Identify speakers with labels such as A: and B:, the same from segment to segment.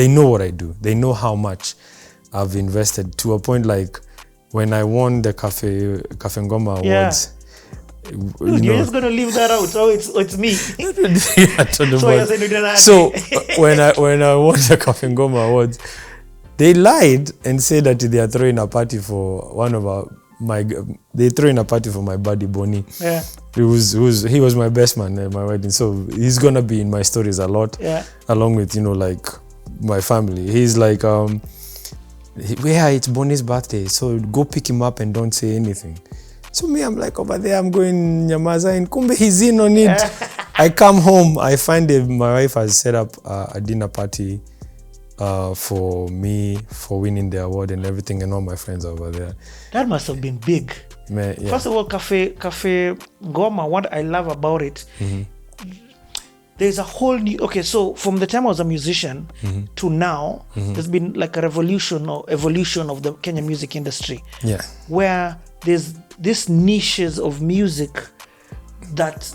A: they know what I do. They know how much I've invested, to a point like when I won the Cafe Ngoma Awards.
B: Dude, you're just gonna leave that out. So it's me.
A: So when I won the Cafe Ngoma Awards, they lied and said that they are throwing a party for my buddy Bonnie.
B: Yeah.
A: He was my best man at my wedding, so he's gonna be in my stories a lot.
B: Yeah.
A: Along with like my family. He's like it's Bonnie's birthday, so go pick him up and don't say anything. So me, I'm like, over there, I'm going Nyamaza, and kumbe he's in on it. I come home, I find my wife has set up a dinner party for me for winning the award and everything, and all my friends over there.
B: That must have been big.
A: Man, yeah.
B: First of all, Cafe Ngoma, what I love about it, there's a whole new... Okay, so from the time I was a musician to now, there's been like a revolution or evolution of the Kenyan music industry.
A: Yeah.
B: Where there's these niches of music that...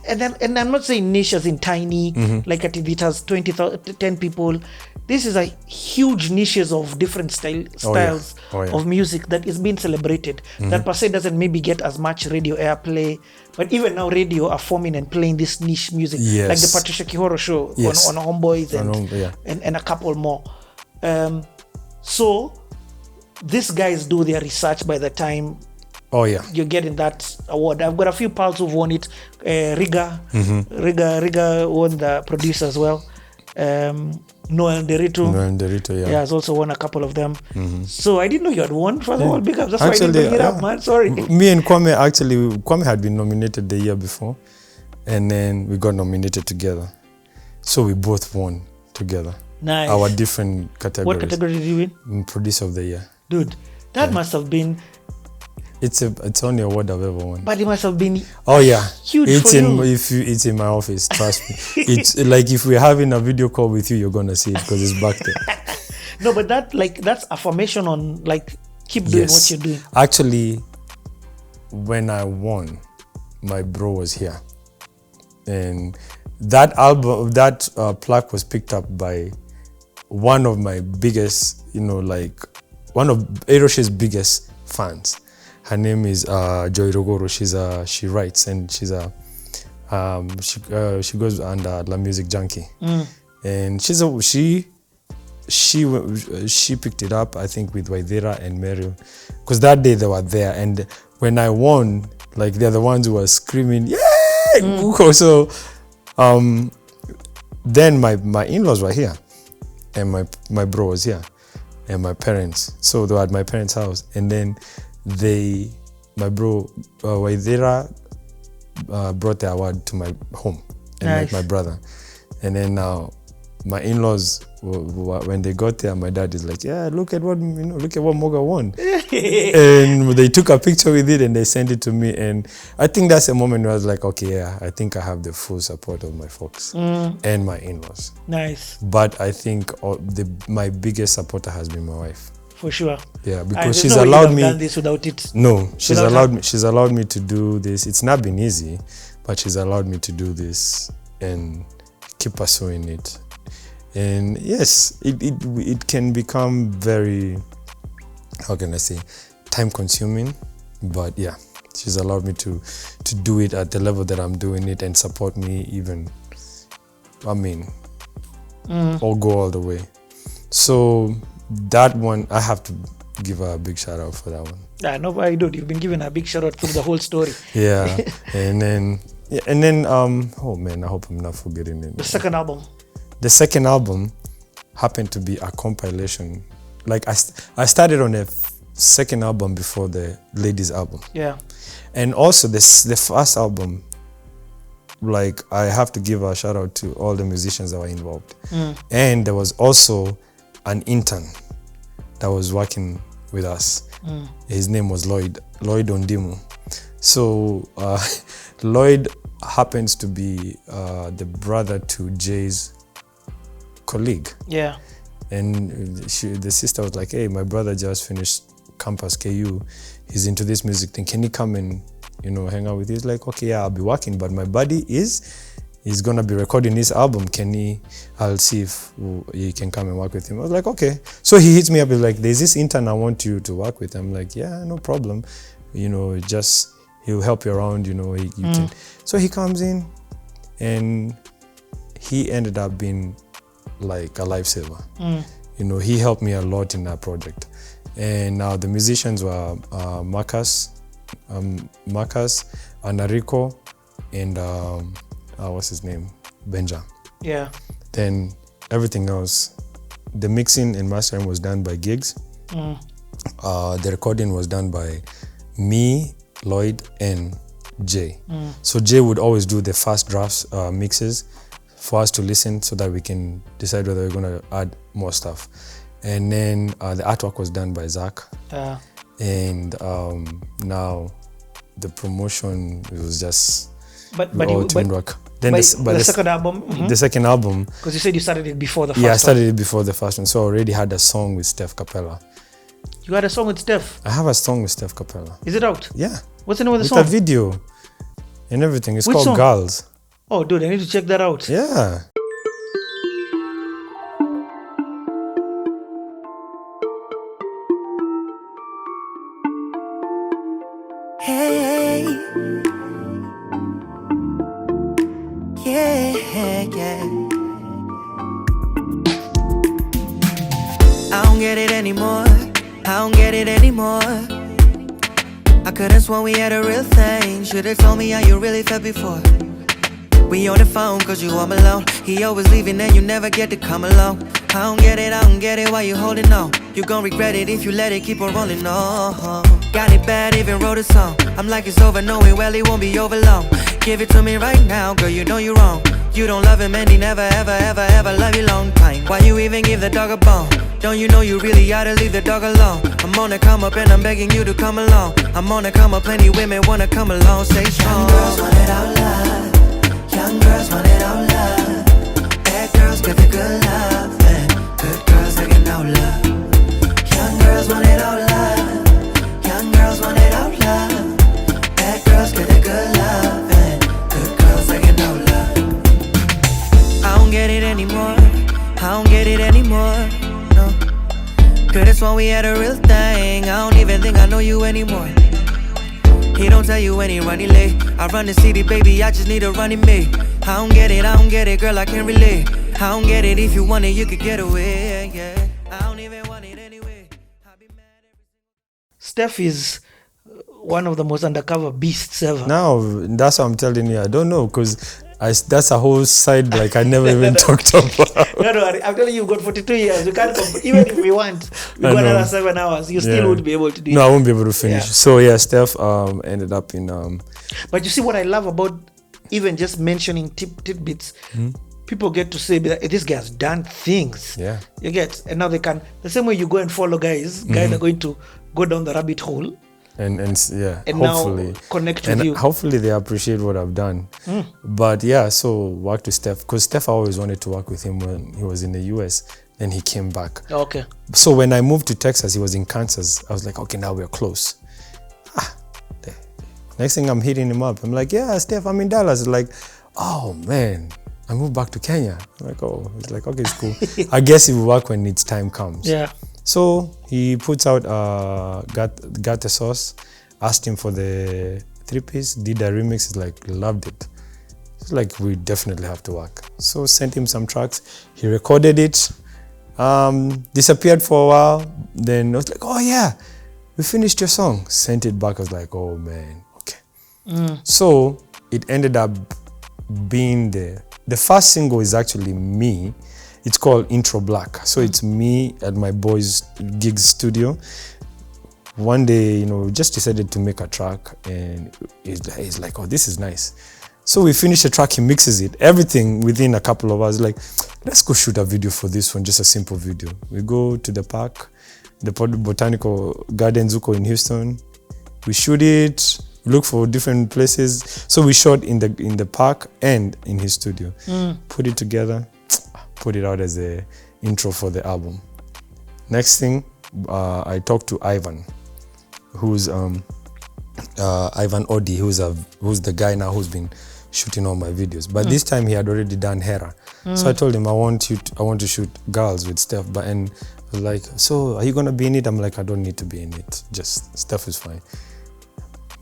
B: And I'm not saying niches in tiny, like it has 10 people. This is a huge niches of different styles of music that is being celebrated. That per se doesn't maybe get as much radio airplay, but even now radio are forming and playing this niche music, like the Patricia Kihoro show on Homeboys and a couple more. So these guys do their research by the time you're getting that award. I've got a few pals who've won it. Riga won the producer as well. Noel Derito, has also won a couple of them. So I didn't know you had won. First of all, big ups. That's why I didn't bring it up, man. Sorry.
A: Me and Kwame had been nominated the year before, and then we got nominated together. So we both won together.
B: Nice.
A: Our different categories.
B: What category did you win?
A: Producer of the year.
B: Dude, that must have been...
A: It's only a award I've ever won.
B: But it must have been
A: huge
B: for you.
A: It's in my office, trust me. It's like if we're having a video call with you, you're gonna see it because it's back there.
B: No, but that's affirmation on keep doing what you're doing.
A: Actually, when I won, my bro was here, and that plaque was picked up by one of my biggest, one of Ayrosh's biggest fans. Her name is Joy Rogoro. She writes, and she goes under La Music Junkie, and she picked it up, I think, with Ythera and Meryl, because that day they were there, and when I won, they're the ones who were screaming, "Yay!" So then my in-laws were here, and my bro was here, and my parents. So they were at my parents' house, and then my bro Ythera brought the award to my home and met my brother, and then now my in-laws, when they got there, my dad is like, look at what Moga won. And they took a picture with it and they sent it to me, and I think that's a moment where I was like, okay, I think I have the full support of my folks and my in-laws.
B: Nice.
A: But I think my biggest supporter has been my wife.
B: For sure.
A: Yeah, because she's allowed me.
B: Done this without it.
A: No, she's allowed me to do this. It's not been easy, but she's allowed me to do this and keep pursuing it. And yes, it can become very, how can I say, time consuming, but yeah, she's allowed me to do it at the level that I'm doing it and support me even, or go all the way. So that one, I have to give her a big shout out for that one.
B: Yeah, no, I do. You've been given a big shout out through the whole story.
A: Yeah, and then oh man, I hope I'm not forgetting it.
B: The second album.
A: The second album happened to be a compilation. I started on a second album before the ladies album.
B: Yeah.
A: And also the first album, I have to give a shout out to all the musicians that were involved. And there was also an intern that was working with us. His name was Lloyd Ondimu. So Lloyd happens to be the brother to Jay's colleague. Yeah. And the sister was like, hey, my brother just finished campus KU. He's into this music thing. Can he come and, hang out with you? He's like, okay, yeah, I'll be working, but my buddy is he's gonna be recording his album. I'll see if he can come and work with him. I was like, okay. So he hits me up, he's like, there's this intern I want you to work with. I'm like, yeah, no problem. You know, just he'll help you around, you know, you can. So he comes in and he ended up being like a lifesaver. You know, he helped me a lot in that project. And now the musicians were Marcus, Anarico, and what's his name? Benja.
B: Yeah.
A: Then everything else, the mixing and mastering was done by Giggz. The recording was done by me, Lloyd, and Jay. So Jay would always do the first drafts mixes for us to listen so that we can decide whether we're going to add more stuff. And then the artwork was done by Zach. And now the promotion was just teamwork. Then the
B: second album?
A: The second album.
B: Because you said you started it before the first one.
A: Yeah, I started it before the first one. So I already had a song with Steph Capella.
B: You had a song with Steph?
A: I have a song with Steph Capella.
B: Is it out?
A: Yeah.
B: What's the name of the
A: with
B: song?
A: With a video and everything. It's
B: Which
A: called
B: song?
A: Girls.
B: Oh, dude, I need to check that out.
A: Yeah.
C: Hey, yeah. I don't get it anymore. I could've sworn we had a real thing. Should've told me how you really felt before. We on the phone cause you home alone. He always leaving and you never get to come along. I don't get it why you holding on. You gon' regret it if you let it keep on rolling on. Got it bad, even wrote a song. I'm like it's over, knowing well it won't be over long. Give it to me right now, girl, you know you're wrong. You don't love him and he never ever love you long time. Why you even give the dog a bone? Don't you know you really oughta leave the dog alone? I'm on the come up and I'm begging you to come along. I'm on the come up, plenty women wanna come along, stay strong. Young girls want it out loud. Young girls want it out loud. Bad girls get the good love, and good girls they get no love. Young girls want it out loud. Young girls want it out loud. Bad girls get the good love, and good girls they get no love. I don't get it anymore. No. Could've sworn we had a real thing. I don't even think I know you anymore. He don't tell you when he running late. I run the city, baby, I just need a running mate. I don't get it, girl, I can't relate. I don't get it, if you want it, you could get away, yeah. I don't even want it anyway. I'll be mad
B: Steph is one of the most undercover beasts ever.
A: Now, that's what I'm telling you. I don't know, because that's a whole side like I never even talked about.
B: No, I'm telling you, you've got 42 years. You can't even if we want, we got another 7 hours. You still would be able to do it.
A: No, I won't be able to finish. Yeah. So yeah, Steph ended up in.
B: But you see what I love about even just mentioning tidbits. People get to say that this guy has done things.
A: Yeah.
B: You get, and now they can. The same way you go and follow guys are going to go down the rabbit hole.
A: And
B: hopefully now connect with you.
A: Hopefully they appreciate what I've done. But yeah, so worked with Steph, because Steph always wanted to work with him when he was in the US. Then he came back.
B: Okay.
A: So when I moved to Texas, he was in Kansas. I was like, okay, now we're close. Next thing I'm hitting him up. I'm like, yeah, Steph, I'm in Dallas. Like, oh man, I moved back to Kenya. I'm like, oh, he's like, okay, it's cool. I guess it will work when its time comes.
B: Yeah.
A: So he puts out got the sauce, asked him for the 3-piece, did a remix, he's like, loved it. It's like, we definitely have to work. So sent him some tracks, he recorded it, disappeared for a while, then I was like, oh yeah, we finished your song. Sent it back, I was like, oh man, okay. So it ended up being the first single is actually me. It's called Intro Black. So it's me at my boy's Giggz studio. One day, just decided to make a track, and he's like, oh, this is nice. So we finish the track, he mixes it, everything within a couple of hours, like, let's go shoot a video for this one, just a simple video. We go to the park, the Botanical Gardens Zuko in Houston. We shoot it, look for different places. So we shot in the park and in his studio. Put it together, put it out as a intro for the album. Next thing, I talked to Ivan, who's Ivan Odi, who's the guy now who's been shooting all my videos. But this time he had already done Hera. So I told him I want to shoot girls with Steph. But and he was like, so are you gonna be in it? I'm like, I don't need to be in it. Just Steph is fine.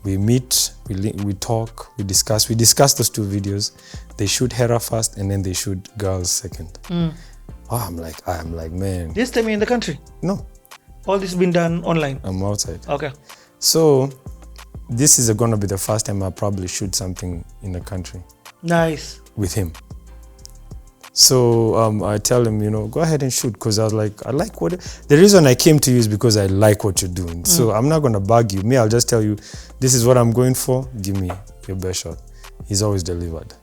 A: We meet, we talk, we discuss those 2 videos. They shoot Hera first and then they shoot girls second. I'm like, man.
B: This time you're in the country?
A: No.
B: All this has been done online?
A: I'm outside.
B: Okay.
A: So this is going to be the first time I probably shoot something in the country.
B: Nice.
A: With him. So I tell him, go ahead and shoot, because I was like, I like what... The reason I came to you is because I like what you're doing. So I'm not going to bug you. Me, I'll just tell you, this is what I'm going for. Give me your best shot. He's always delivered.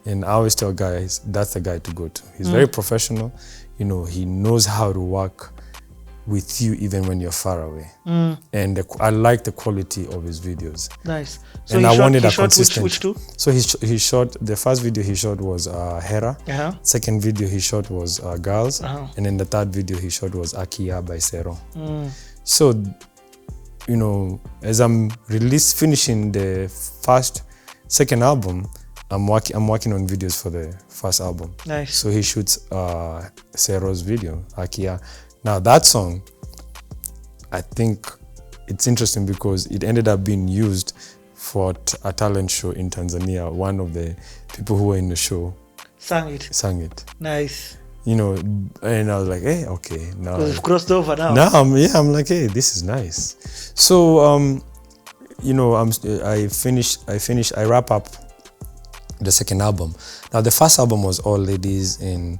A: And I always tell guys, that's the guy to go to. He's very professional. He knows how to work with you even when you're far away. And I like the quality of his videos.
B: Nice. So
A: and I wanted a
B: consistent.
A: Which 2? So he shot, the first video he shot was Hera. Second video he shot was Girls. And then the third video he shot was Akia by Sero. So, as I'm finishing the second album, I'm working on videos for the first album.
B: Nice.
A: So he shoots Sero's video, Akia. Now that song, I think it's interesting because it ended up being used for a talent show in Tanzania. One of the people who were in the show
B: sang it. Nice.
A: And I was like, hey, okay. Now
B: we've crossed over now.
A: Now I'm like, hey, this is nice. So I wrap up the second album. Now the first album was all ladies, and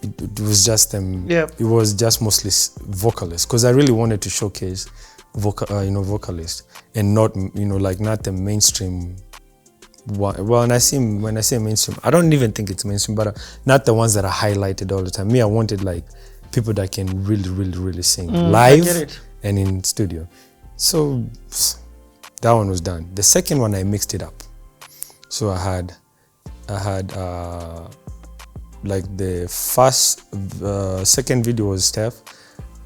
A: it was just it was just mostly vocalists, because I really wanted to showcase vocalists, and not not the mainstream. Well, when I say mainstream, I don't even think it's mainstream, but not the ones that are highlighted all the time. Me, I wanted like people that can really sing live and in studio. So that one was done. The second one, I mixed it up. So I had like the second video was Steph.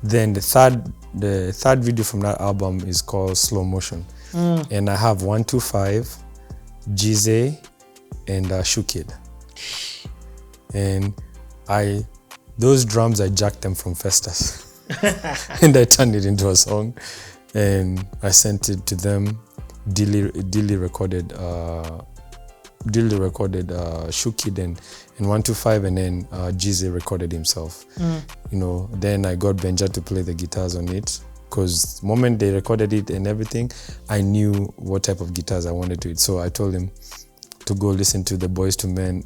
A: Then the third video from that album is called Slow Motion. And I have 125, Gize, and Shukid. And those drums, I jacked them from Festus. And I turned it into a song. And I sent it to them. Dilly recorded Shukid and 125, and then Gize recorded himself. Then I got Benja to play the guitars on it, because the moment they recorded it and everything, I knew what type of guitars I wanted to it. So I told him to go listen to the Boys to Men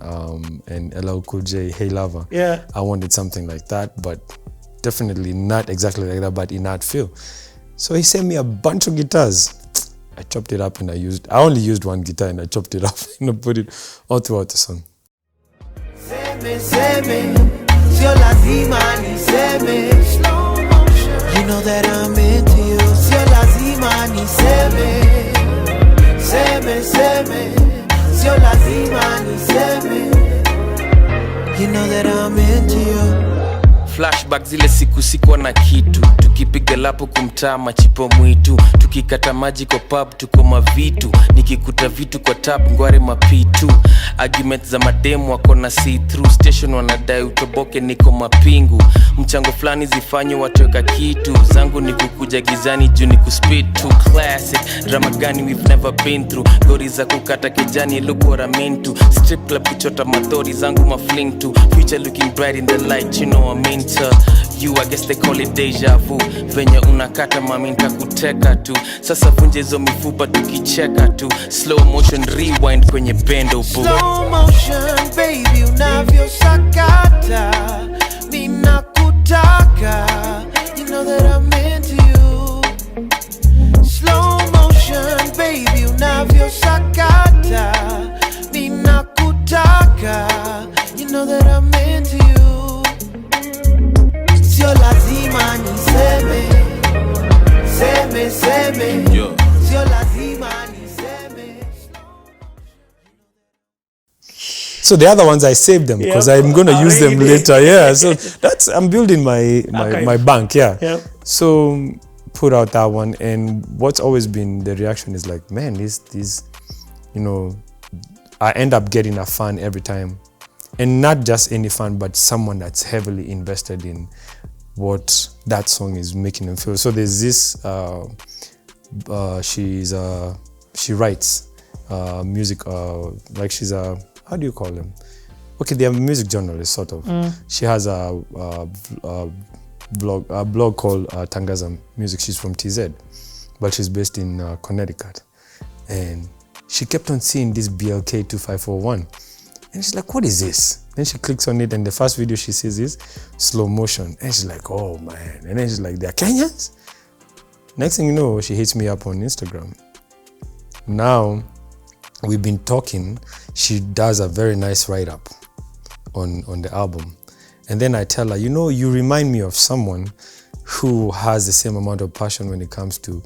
A: and LL Cool J, Hey Lover. Yeah. I wanted something like that, but definitely not exactly like that, but in that feel. So he sent me a bunch of guitars. I chopped it up and I only used one guitar, and I chopped it up and I put it all throughout the song.
C: You know that I'm into you. You know that I'm into you.
D: Flashback zile siku sikuwa na kitu, tukipiga lapo kumtaa machipo mwitu, tukikata maji kwa pub tuko mavitu, nikikuta vitu kwa tab ngware mapitu, argument za mademu wako na see through, station wanadai utoboke niko mapingu, mchango flani zifanye watoka kitu, zangu ni kukuja gizani juu ni kuspit to classic, drama gani we've never been through, gori za kukata kijani look what I'm into, strip club kuchota mathori zangu mafling to, future looking bright in the light, you know I'm into you, I guess they call it deja vu. Venye unakata mami nitakuteka tu, sasa vunje hizo mifupa tukicheka tu, slow motion rewind kwenye bendo boo.
C: Slow motion baby unavyosakata ninakutaka, you know that I'm into you. Slow motion baby unavyosakata ninakutaka, you know that I'm into you. Sio lazima niseme, seme. Sio lazima niseme.
A: So the other ones I saved them because I'm going to use them later. Yeah, so I'm building my bank. Yeah. So put out that one, and what's always been the reaction is like, man, these I end up getting a fan every time. And not just any fan, but someone that's heavily invested in what that song is making them feel. So there's this, she writes music, like she's a, how do you call them? Okay, they're music journalists, sort of. She has a blog called Tangaza Music. She's from TZ, but she's based in Connecticut. And she kept on seeing this BLK 2541. And she's like, what is this? Then she clicks on it, and the first video she sees is slow motion. And she's like, oh man. And then she's like, they're Kenyans? Next thing you know, she hits me up on Instagram. Now, we've been talking. She does a very nice write-up on the album. And then I tell her, you know, you remind me of someone who has the same amount of passion when it comes to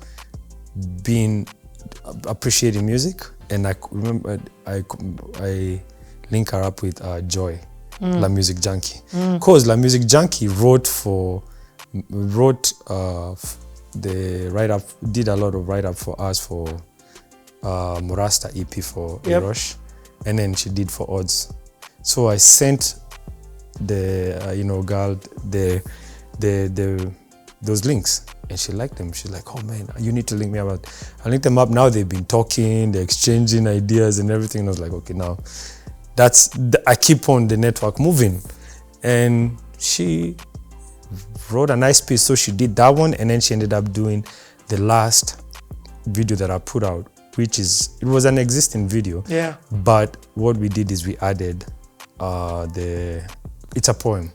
A: appreciating music. And I remember I link her up with Joy, La Music Junkie. Because La Music Junkie the write-up, did a lot of write-up for us for Murasta EP for Ayrosh, and then she did for Odds. So I sent the girl those links, and she liked them. She's like, oh man, you need to link me up. I linked them up. Now they've been talking, they're exchanging ideas and everything. And I was like, okay, now I keep on the network moving. And she wrote a nice piece, so she did that one, and then she ended up doing the last video that I put out, which it was an existing video. Yeah. But what we did is we added it's a poem,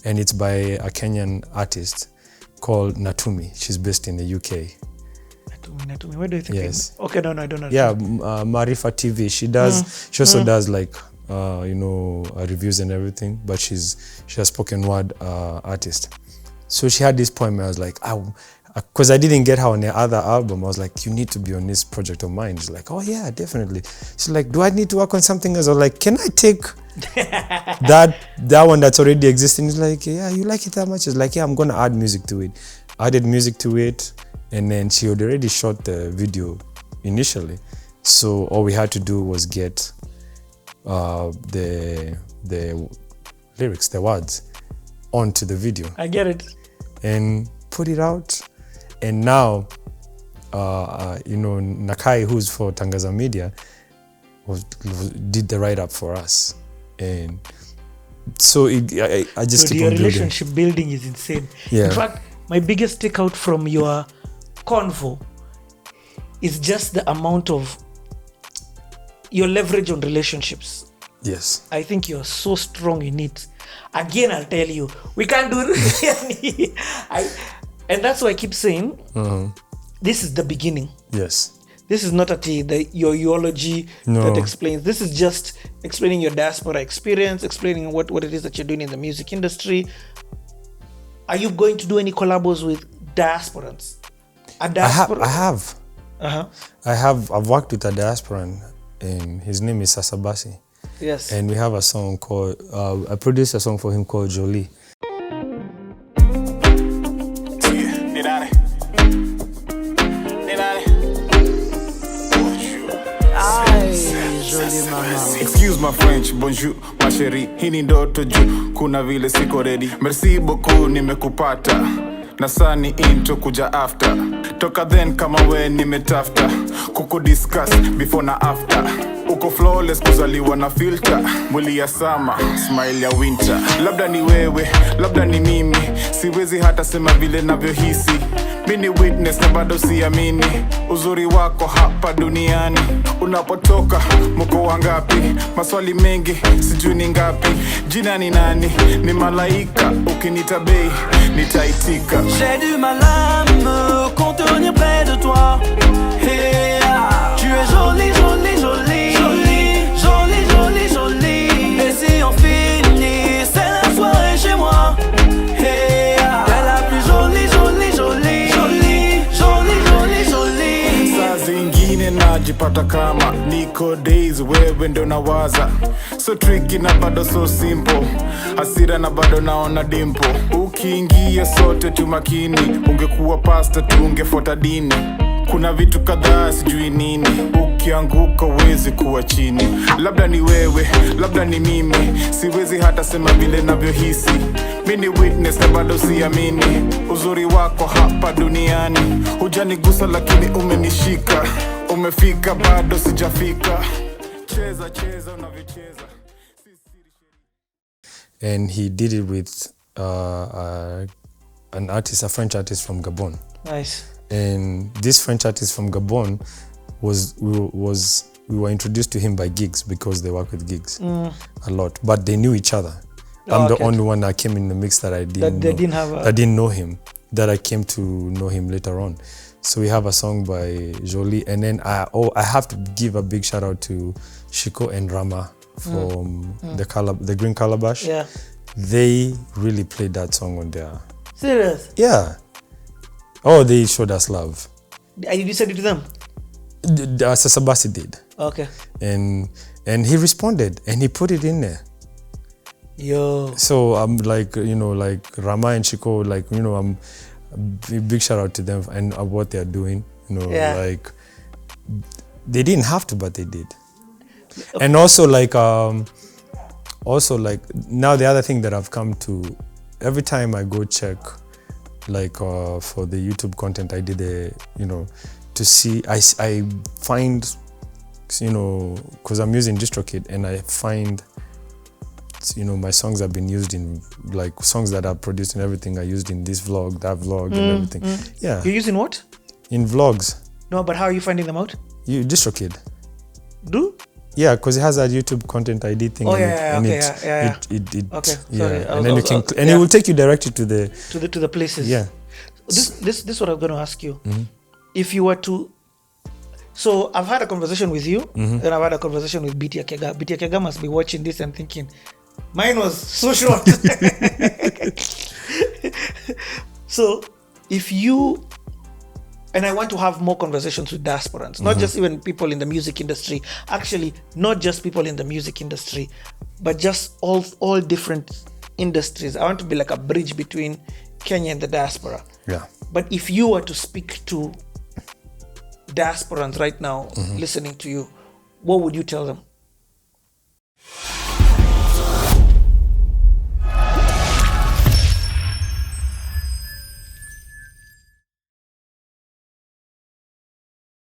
A: and it's by a Kenyan artist called Natumi. She's based in the UK.
B: Natumi, where do you think?
A: Yes.
B: Okay, no, I don't know.
A: Yeah, Marifa TV. She also does like reviews and everything, but she's a spoken word artist. So she had this poem, and I was like, because I didn't get her on the other album, I was like, you need to be on this project of mine. She's like, oh yeah, definitely. She's like, do I need to work on something else? I was like, can I take that one that's already existing? She's like, yeah, you like it that much? She's like, yeah, I'm gonna add music to it. Added music to it, and then she had already shot the video initially. So all we had to do was get the lyrics, the words, onto the video.
B: I get it.
A: And put it out. And now, Nakai, who's for Tangaza Media, did the write-up for us. And so I just keep on building.
B: Your relationship building is insane. Yeah. In fact, my biggest takeout from your convo is just the amount of your leverage on relationships.
A: Yes.
B: I think you're so strong in it. Again, I'll tell you, we can't do it. And that's why I keep saying, this is the beginning.
A: Yes.
B: This is not your eulogy that explains. This is just explaining your diaspora experience, explaining what it is that you're doing in the music industry. Are you going to do any collabos with diasporans?
A: I have. I've worked with a diasporan, and his name is Sasabasi.
B: Yes.
A: And we have a song called, I produced a song for him called Jolie.
E: Excuse my French, bonjour, ma chérie. Hii ni ndoto juu, kuna vile siko ready. Merci beaucoup, nimekupata. Na sani intro kuja after. Toka then kama we nimetafta. Kuku discuss before na after. Uko flawless kuzaliwa na filter. Mwili ya summer, smile ya winter. Labda ni wewe, labda ni mimi. Siwezi hata sema vile navyohisi. Mini witness na bado siamini. Uzuri wako hapa duniani. Unapotoka mko wangapi? Maswali mengi sijui ni ngapi. Jina ni nani? Ni malaika. Ukinita bei nitaitika.
C: J'ai du mal à me contenir près de toi. Hey, tu es jolie, jolie, jolie. Jolie, jolie, jolie, jolie. Et si on finit, c'est la soirée chez moi. Hey, t'es la plus jolie, jolie, jolie. Jolie, jolie, jolie, jolie.
E: Saa zingine najipata kama niko days wewe ndo nawaza. So tricky na bado so simple. Hasira na bado naona dimple. Ukiingia sote tu makini. Ungekuwa pasta tu ungefuata dini. kuna vitu kadhaa sijui nini, ukianguka uwezi kuwa chini. Labda ni wewe, labda ni mimi, siwezi hata sema vile navyohisi. Mini witness na bado siamini uzuri wako hapa duniani. Hujanigusa lakini umenishika, umefika bado sijafika. Cheza cheza unavyocheza.
A: And he did it with an artist, a French artist from Gabon.
B: Nice.
A: And this French artist from Gabon we were introduced to him by Giggz, because they work with Giggz a lot, but they knew each other. I'm the only one that came in the mix that I didn't know him, that I came to know him later on. So we have a song by Jolie, and then I have to give a big shout out to Shiko and Rama from the Green Calabash.
B: Yeah.
A: They really played that song on their...
B: Serious?
A: Yeah. Oh, they showed us love.
B: Did you send it to them?
A: Sasabasi did.
B: Okay.
A: And he responded, and he put it in there.
B: Yo.
A: So I'm like, like Rama and Shiko, like, I'm a big shout out to them and what they're doing. Like, they didn't have to, but they did. Okay. And also like now the other thing that I've come to, every time I go check, like for the YouTube content I did, to see, I find, because I'm using DistroKid, and I find, my songs have been used in, like, songs that are produced and everything are used in this vlog, that vlog, and everything. Yeah.
B: You're using what?
A: In vlogs.
B: No, but how are you finding them out?
A: DistroKid.
B: Do?
A: Yeah, because it has that YouTube content ID thing.
B: Oh,
A: yeah.
B: Okay, sorry.
A: And then it will take you directly to the
B: places.
A: Yeah.
B: This is what I'm going to ask you. If you were to, so I've had a conversation with you, and I've had a conversation with BT Akega. BT Akega must be watching this and thinking, mine was so short. So if you, and I want to have more conversations with diasporans, not just even people in the music industry, actually not just people in the music industry, but just all different industries. I want to be like a bridge between Kenya and the diaspora.
A: Yeah.
B: But if you were to speak to diasporans right now listening to you, what would you tell them?